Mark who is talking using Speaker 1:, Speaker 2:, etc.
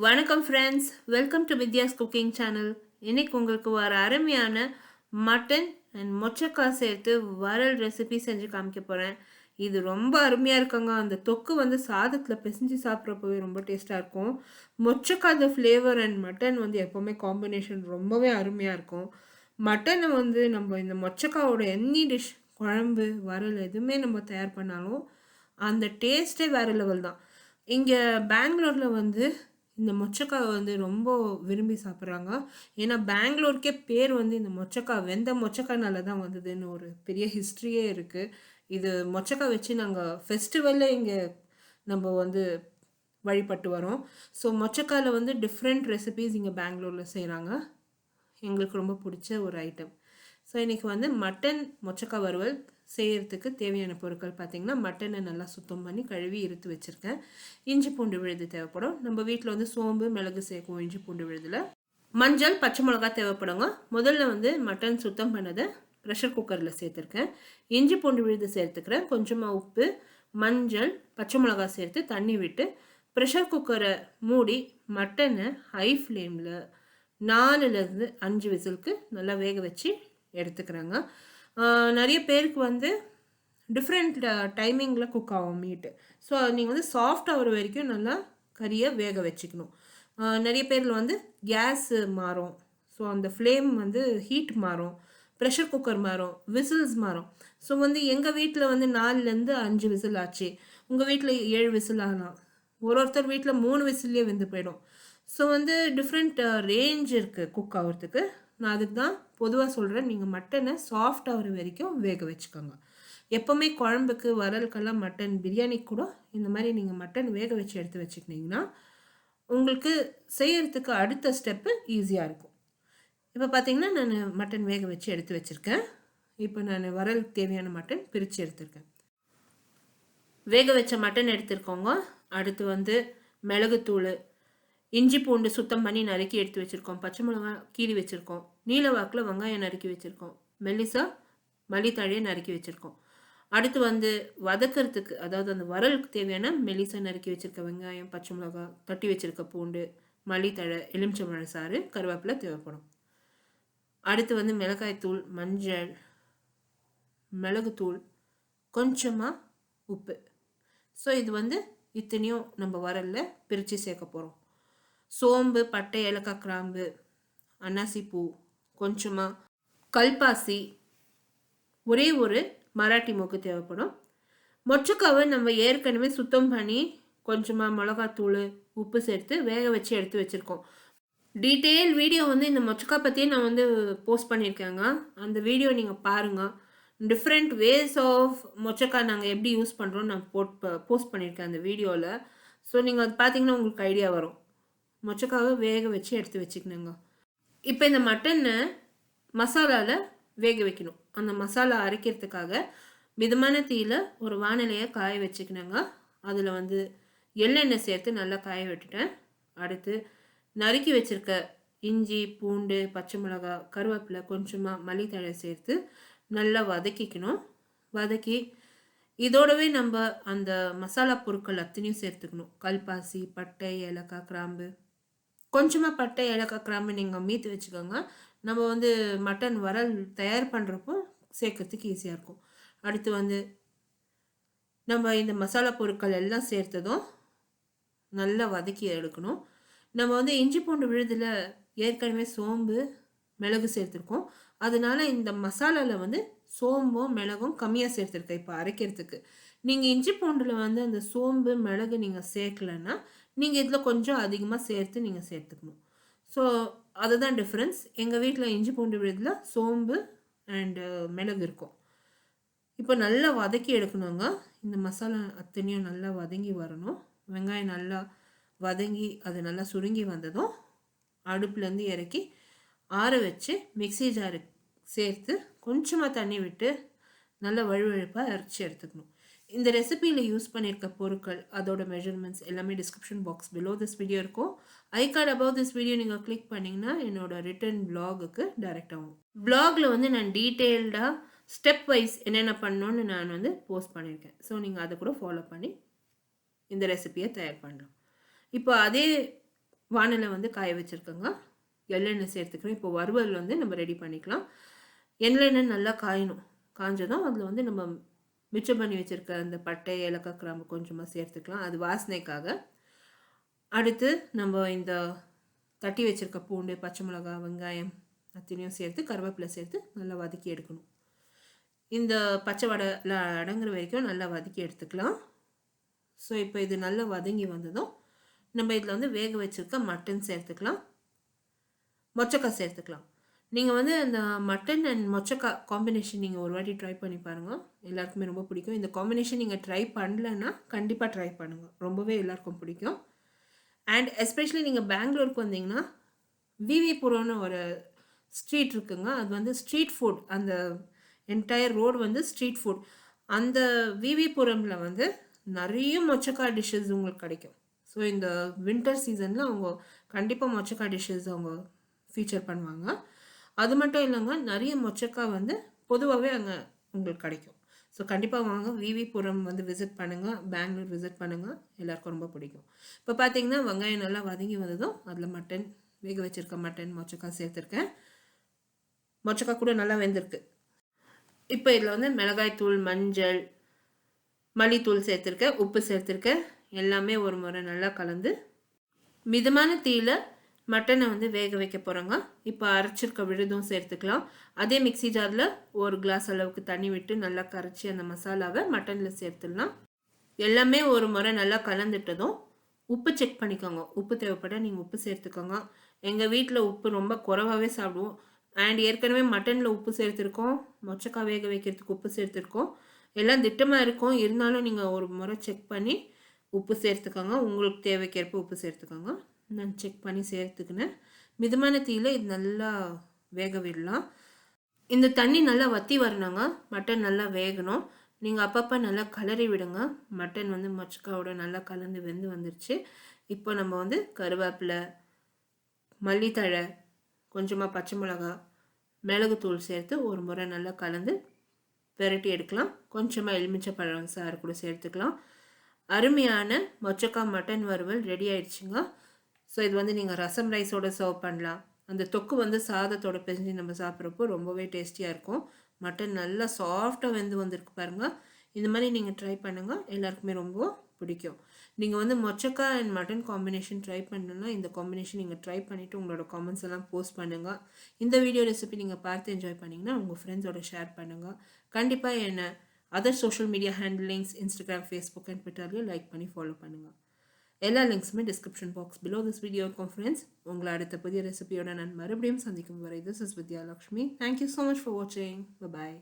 Speaker 1: வணக்கம் friends, welcome to Vidya's cooking channel. இன்னைக்கு உங்களுக்கு ஒரு அருமையான மட்டன் அண்ட் மொச்சக்கா சேர்த்து வறுவல் ரெசிபி செஞ்சு காமிக்க போகிறேன். இது ரொம்ப அருமையாக இருக்குங்க. அந்த தொக்கு வந்து சாதத்தில் பிசைஞ்சு சாப்பிட்றப்பவே ரொம்ப டேஸ்ட்டாக இருக்கும். மொச்சக்காத ஃப்ளேவர் அண்ட் மட்டன் வந்து எப்போவுமே காம்பினேஷன் ரொம்பவே அருமையாக இருக்கும். மட்டனை வந்து நம்ம இந்த மொச்சக்காவோட எனி டிஷ், குழம்பு, வறுவல் எதுவுமே நம்ம தயார் பண்ணாலும் அந்த டேஸ்ட்டே வேறு லெவல் தான். இங்கே பெங்களூரில் வந்து இந்த மொச்சக்காவை வந்து ரொம்ப விரும்பி சாப்பிட்றாங்க. ஏன்னா பெங்களூருக்கே பேர் வந்து இந்த மொச்சக்கா, வெந்த மொச்சக்கானால தான் வந்ததுன்னு ஒரு பெரிய ஹிஸ்ட்ரியே இருக்குது. இது மொச்சக்கா வச்சு நாங்கள் ஃபெஸ்டிவலில் இங்கே நம்ம வந்து வழிபட்டு வரோம். ஸோ மொச்சக்காவில் வந்து டிஃப்ரெண்ட் ரெசிபீஸ் இங்கே பெங்களூரில் செய்கிறாங்க. எங்களுக்கு ரொம்ப பிடிச்ச ஒரு ஐட்டம். ஸோ இன்றைக்கி வந்து மட்டன் மொச்சக்கா வறுவல் செய்கிறதுக்கு தேவையான பொருட்கள் பார்த்திங்கன்னா, மட்டனை நல்லா சுத்தம் பண்ணி கழுவி இருத்து வச்சுருக்கேன். இஞ்சி பூண்டு விழுது தேவைப்படும். நம்ம வீட்டில் வந்து சோம்பு மிளகு சேர்க்குவோம் இஞ்சி பூண்டு விழுதில். மஞ்சள், பச்சை மிளகா தேவைப்படுங்க. முதல்ல வந்து மட்டன் சுத்தம் பண்ணதை ப்ரெஷர் குக்கரில் சேர்த்துருக்கேன். இஞ்சி பூண்டு விழுது சேர்த்துக்கிறேன். கொஞ்சமாக உப்பு, மஞ்சள், பச்சை மிளகா சேர்த்து தண்ணி விட்டு ப்ரெஷர் குக்கரை மூடி மட்டனை ஹை ஃப்ளேமில் 4லேருந்து 5 விசிலுக்கு நல்லா வேக வச்சு எடுத்துக்கிறாங்க. நிறைய பேருக்கு வந்து டிஃப்ரெண்ட் டைமிங்கில் குக் ஆகும் மீட்டு. ஸோ நீங்கள் வந்து சாஃப்ட் ஆகிற வரைக்கும் நல்லா கறியை வேக வச்சுக்கணும். நிறைய பேரில் வந்து கேஸு மாறும். ஸோ அந்த ஃப்ளேம் வந்து ஹீட் மாறும், ப்ரெஷர் குக்கர் மாறும், விசில்ஸ் மாறும். ஸோ வந்து எங்கள் வீட்டில் வந்து 4லேருந்து 5 விசில் ஆச்சு. உங்கள் வீட்டில் 7 விசில் ஆகலாம். ஒருத்தர் வீட்டில் 3 விசில்லே வெந்து போயிடும். ஸோ வந்து டிஃப்ரெண்ட் ரேஞ்ச் இருக்குது குக் ஆகிறதுக்கு. நான் அதுக்கு தான் பொதுவாக சொல்கிறேன், நீங்கள் மட்டனை சாஃப்ட் ஆகிற வரைக்கும் வேக வச்சுக்கோங்க. எப்போவுமே குழம்புக்கு, வறுவலுக்கெல்லாம், மட்டன் பிரியாணி கூட இந்த மாதிரி நீங்கள் மட்டன் வேக வச்சு எடுத்து வச்சுக்கிட்டிங்கன்னா உங்களுக்கு செய்கிறதுக்கு அடுத்த ஸ்டெப்பு ஈஸியாக இருக்கும். இப்போ பார்த்திங்கன்னா நான் மட்டன் வேக வச்சு எடுத்து வச்சுருக்கேன். இப்போ நான் வறுவலுக்கு தேவையான மட்டன் பிரித்து எடுத்துருக்கேன். வேக வச்ச மட்டன் எடுத்துருக்கோங்க. அடுத்து வந்து மிளகுத்தூள், இஞ்சி பூண்டு சுத்தம் பண்ணி நறுக்கி எடுத்து வச்சுருக்கோம், பச்சை மிளகா கீறி வச்சுருக்கோம், நீல வாக்கில் வெங்காயம் நறுக்கி வச்சுருக்கோம், மெல்லிசா மல்லித்தழையை நறுக்கி வச்சுருக்கோம். அடுத்து வந்து வதக்கிறதுக்கு, அதாவது அந்த வறுவலுக்கு தேவையான மெல்லிசா நறுக்கி வச்சுருக்க வெங்காயம், பச்சை மிளகா, தட்டி வச்சுருக்க பூண்டு, மல்லித்தழை, எலுமிச்சம்பழ சாறு, கருவேப்பிலை தேவைப்படும். அடுத்து வந்து மிளகாய்த்தூள், மஞ்சள், மிளகுத்தூள், கொஞ்சமாக உப்பு. ஸோ இது வந்து இத்தனையும் நம்ம வறுவலில் பிரித்து சேர்க்க போகிறோம். சோம்பு, பட்டை, ஏலக்காய், கிராம்பு, அன்னாசி பூ, கொஞ்சமாக கல்பாசி, ஒரே ஒரு மராட்டி மொக்கு தேவைப்படும். மொச்சக்காவை நம்ம ஏற்கனவே சுத்தம் பண்ணி கொஞ்சமாக மிளகாத்தூள், உப்பு சேர்த்து வேக வச்சு எடுத்து வச்சுருக்கோம். டீட்டெயில் வீடியோ வந்து இந்த மொச்சக்கா பற்றியே நான் வந்து போஸ்ட் பண்ணியிருக்கேங்க. அந்த வீடியோ நீங்கள் பாருங்கள். டிஃப்ரெண்ட் வேஸ் ஆஃப் மொச்சக்கா நாங்கள் எப்படி யூஸ் பண்ணுறோன்னு நான் போஸ்ட் பண்ணியிருக்கேன் அந்த வீடியோவில். ஸோ நீங்கள் அது பார்த்தீங்கன்னா உங்களுக்கு ஐடியா வரும். மொச்சக்காவை வேக வச்சு எடுத்து வச்சுக்கணுங்க. இப்போ இந்த மட்டனை மசாலாவில் வேக வைக்கணும். அந்த மசாலா அரைக்கிறதுக்காக மிதமான தீயில் ஒரு வானிலையை காய வச்சுக்கணுங்க. அதில் வந்து எள்ளெண்ணெய் சேர்த்து நல்லா காய விட்டுட்டேன். அடுத்து நறுக்கி வச்சுருக்க இஞ்சி, பூண்டு, பச்சை மிளகா, கருவேப்பிலை, கொஞ்சமாக மல்லித்தழை சேர்த்து நல்லா வதக்கிக்கணும். வதக்கி இதோடவே நம்ம அந்த மசாலா பொருட்கள் அத்தனையும் சேர்த்துக்கணும். கல்பாசி, பட்டை, ஏலக்காய், கிராம்பு, கொஞ்சமாக பட்டை, ஏலக்காய், கிராம்பு நீங்கள் மீத்து வச்சுக்கோங்க. நம்ம வந்து மட்டன் வறுவல் தயார் பண்ணுறப்போ சேர்க்கறதுக்கு ஈஸியாக இருக்கும். அடுத்து வந்து நம்ம இந்த மசாலா பொருட்கள் எல்லாம் சேர்த்ததும் நல்லா வதக்கி எடுக்கணும். நம்ம வந்து இஞ்சி பூண்டு விழுதில் ஏற்கனவே சோம்பு, மிளகு சேர்த்துருக்கோம். அதனால இந்த மசாலாவில் வந்து சோம்பும் மிளகும் கம்மியாக சேர்த்துருக்கேன் இப்போ அரைக்கிறதுக்கு. நீங்கள் இஞ்சி பூண்டில் வந்து அந்த சோம்பு, மிளகு நீங்கள் சேர்க்கலைன்னா நீங்கள் இதில் கொஞ்சம் அதிகமாக சேர்த்து நீங்கள் சேர்த்துக்கணும். ஸோ அதுதான் டிஃப்ரென்ஸ். எங்கள் வீட்டில் இஞ்சி பூண்டு விழுதில் சோம்பு அண்டு மிளகு இருக்கும். இப்போ நல்லா வதக்கி எடுக்கணுங்க. இந்த மசாலா அத்தனையும் நல்லா வதங்கி வரணும். வெங்காயம் நல்லா வதங்கி அது நல்லா சுருங்கி வந்ததும் அடுப்புலேருந்து இறக்கி ஆற வச்சு மிக்ஸி ஜாரு சேர்த்து கொஞ்சமாக தண்ணி விட்டு நல்லா வழுவழுப்பாக அரைச்சி எடுத்துக்கணும். இந்த ரெசிபியில் யூஸ் பண்ணியிருக்க பொருட்கள், அதோட மெஷர்மெண்ட்ஸ் எல்லாமே description box below this video இருக்கும். I card above this video நீங்கள் கிளிக் பண்ணிங்கன்னா என்னோட ரிட்டன் பிளாகுக்கு டைரெக்ட் ஆகும். பிளாகில் வந்து நான் டீட்டெயில்டாக ஸ்டெப் வைஸ் என்னென்ன பண்ணணுன்னு நான் வந்து போஸ்ட் பண்ணியிருக்கேன். ஸோ நீங்கள் அதை கூட ஃபாலோ பண்ணி இந்த ரெசிபியை தயார் பண்ணலாம். இப்போ அதே வானலை வந்து காய வச்சுருக்கோங்க. எள்ளெண்ணெய் சேர்த்துக்கிறோம். இப்போ வறுவல் வந்து நம்ம ரெடி பண்ணிக்கலாம். எண்ணெய் நல்லா காயணும். காஞ்சதும் அதில் வந்து நம்ம மிச்சம் பண்ணி வச்சுருக்க அந்த பட்டை, ஏலக்காய், கிராம்பு கொஞ்சமாக சேர்த்துக்கலாம். அது வாசனைக்காக. அடுத்து நம்ம இந்த தட்டி வச்சுருக்க பூண்டு, பச்சை மிளகா, வெங்காயம் அத்தனையும் சேர்த்து கருவேப்பிலை சேர்த்து நல்லா வதக்கி எடுக்கணும். இந்த பச்சை வடையில் அடங்குற வரைக்கும் நல்லா வதக்கி எடுத்துக்கலாம். ஸோ இப்போ இது நல்லா வதங்கி வந்ததும் நம்ம இதில் வந்து வேக வச்சுருக்க மட்டன் சேர்த்துக்கலாம், மொச்சக்காய் சேர்த்துக்கலாம். நீங்கள் வந்து அந்த மட்டன் அண்ட் மொச்சக்காய் காம்பினேஷன் நீங்கள் ஒரு வாட்டி ட்ரை பண்ணி பாருங்கள். எல்லாருக்குமே ரொம்ப பிடிக்கும். இந்த காம்பினேஷன் நீங்கள் ட்ரை பண்ணலன்னா கண்டிப்பாக ட்ரை பண்ணுங்கள். ரொம்பவே எல்லாருக்கும் பிடிக்கும். அண்ட் எஸ்பெஷலி நீங்கள் பெங்களூருக்கு வந்தீங்கன்னா விவிபுரம்னு ஒரு ஸ்ட்ரீட் இருக்குங்க. அது வந்து ஸ்ட்ரீட் ஃபுட், அந்த என்டையர் ரோடு வந்து ஸ்ட்ரீட் ஃபுட். அந்த விவிபுரமில் வந்து நிறைய மொச்சக்காய் டிஷ்ஷஸ் உங்களுக்கு கிடைக்கும். ஸோ இந்த வின்டர் சீசனில் அவங்க கண்டிப்பாக மொச்சக்காய் டிஷ்ஷஸ் அவங்க ஃபீச்சர் பண்ணுவாங்க. அது மட்டும் இல்லைங்க, நிறைய மொச்சக்காய் வந்து பொதுவாகவே அங்கே உங்களுக்கு கிடைக்கும். ஸோ கண்டிப்பாக வாங்க, விவிபுரம் வந்து விசிட் பண்ணுங்கள், பெங்களூர் விசிட் பண்ணுங்கள், எல்லாருக்கும் ரொம்ப பிடிக்கும். இப்போ பார்த்தீங்கன்னா வெங்காயம் நல்லா வதங்கி வந்ததும் அதில் மட்டன், வேக வச்சுருக்க மட்டன், மொச்சக்காய் சேர்த்துருக்கேன். மொச்சக்காய் கூட நல்லா வெந்திருக்கு. இப்போ இதில் வந்து மிளகாய்த்தூள், மஞ்சள், மல்லித்தூள் சேர்த்துருக்கேன், உப்பு சேர்த்துருக்கேன். எல்லாமே ஒரு முறை நல்லா கலந்து மிதமான தீயில் மட்டனை வந்து வேக வைக்க போகிறோங்க. இப்போ அரைச்சிருக்க விழுதும் சேர்த்துக்கலாம். அதே மிக்சி ஜாரில் ஒரு கிளாஸ் அளவுக்கு தண்ணி விட்டு நல்லா கரைச்சி அந்த மசாலாவை மட்டனில் சேர்த்துடலாம். எல்லாமே ஒரு முறை நல்லா கலந்துட்டதும் உப்பு செக் பண்ணிக்கோங்க. உப்பு தேவைப்பட நீங்கள் உப்பு சேர்த்துக்கோங்க. எங்கள் வீட்டில் உப்பு ரொம்ப குறைவாகவே சாப்பிடுவோம். அண்ட் ஏற்கனவே மட்டனில் உப்பு சேர்த்துருக்கோம், மொச்சக்காய் வேக வைக்கிறதுக்கு உப்பு சேர்த்துருக்கோம், எல்லாம் திட்டமாக இருக்கும். இருந்தாலும் நீங்கள் ஒரு முறை செக் பண்ணி உப்பு சேர்த்துக்கோங்க. உங்களுக்கு தேவைக்கேற்ப உப்பு சேர்த்துக்கோங்க. நான் செக் பண்ணி சேர்த்துக்கினேன். மிதமான தீயில் இது நல்லா வேக விடலாம். இந்த தண்ணி நல்லா வற்றி வரணுங்க. மட்டன் நல்லா வேகணும். நீங்கள் அப்பப்போ நல்லா கலரி விடுங்க. மட்டன் வந்து மொச்சக்காயோட நல்லா கலந்து வெந்து வந்துருச்சு. இப்போ நம்ம வந்து கருவேப்பிலை, மல்லித்தழை, கொஞ்சமாக பச்சை மிளகா, மிளகுத்தூள் சேர்த்து ஒரு முறை நல்லா கலந்து பெரட்டி எடுக்கலாம். கொஞ்சமாக எலுமிச்சை பழம் சாறு கூட சேர்த்துக்கலாம். அருமையான மொச்சக்காய் மட்டன் வறுவல் ரெடி ஆயிடுச்சுங்க. ஸோ இது வந்து நீங்கள் ரசம் ரைஸோடு சர்வ் பண்ணலாம். அந்த தொக்கு வந்து சாதத்தோட பிசைஞ்சு நம்ம சாப்பிட்றப்போ ரொம்பவே டேஸ்டியாக இருக்கும். மட்டன் நல்லா சாஃப்டாக வெந்து வந்திருக்கு பாருங்கள். இந்த மாதிரி நீங்கள் ட்ரை பண்ணுங்கள், எல்லாருக்குமே ரொம்ப பிடிக்கும். நீங்கள் வந்து மொச்சக்காய் அண்ட் மட்டன் காம்பினேஷன் ட்ரை பண்ணணுன்னா இந்த காம்பினேஷன் நீங்கள் ட்ரை பண்ணிவிட்டு உங்களோட காமெண்ட்ஸ் எல்லாம் போஸ்ட் பண்ணுங்கள். இந்த வீடியோ ரெசிபி நீங்கள் பார்த்து என்ஜாய் பண்ணிங்கன்னா உங்கள் ஃப்ரெண்ட்ஸோட ஷேர் பண்ணுங்கள். கண்டிப்பாக என்ன other social media handlings Instagram, Facebook and ட்விட்டர்லையும் லைக் பண்ணி ஃபாலோ பண்ணுங்கள். எல்லா லிங்க்ஸுமே description box below this video இருக்கும் ஃப்ரெண்ட்ஸ். உங்களை அடுத்த புதிய ரெசிபியோட நான் மறுபடியும் சந்திக்கும் வரை this is Vidya Lakshmi. Thank you so much for வாட்சிங். பாய்.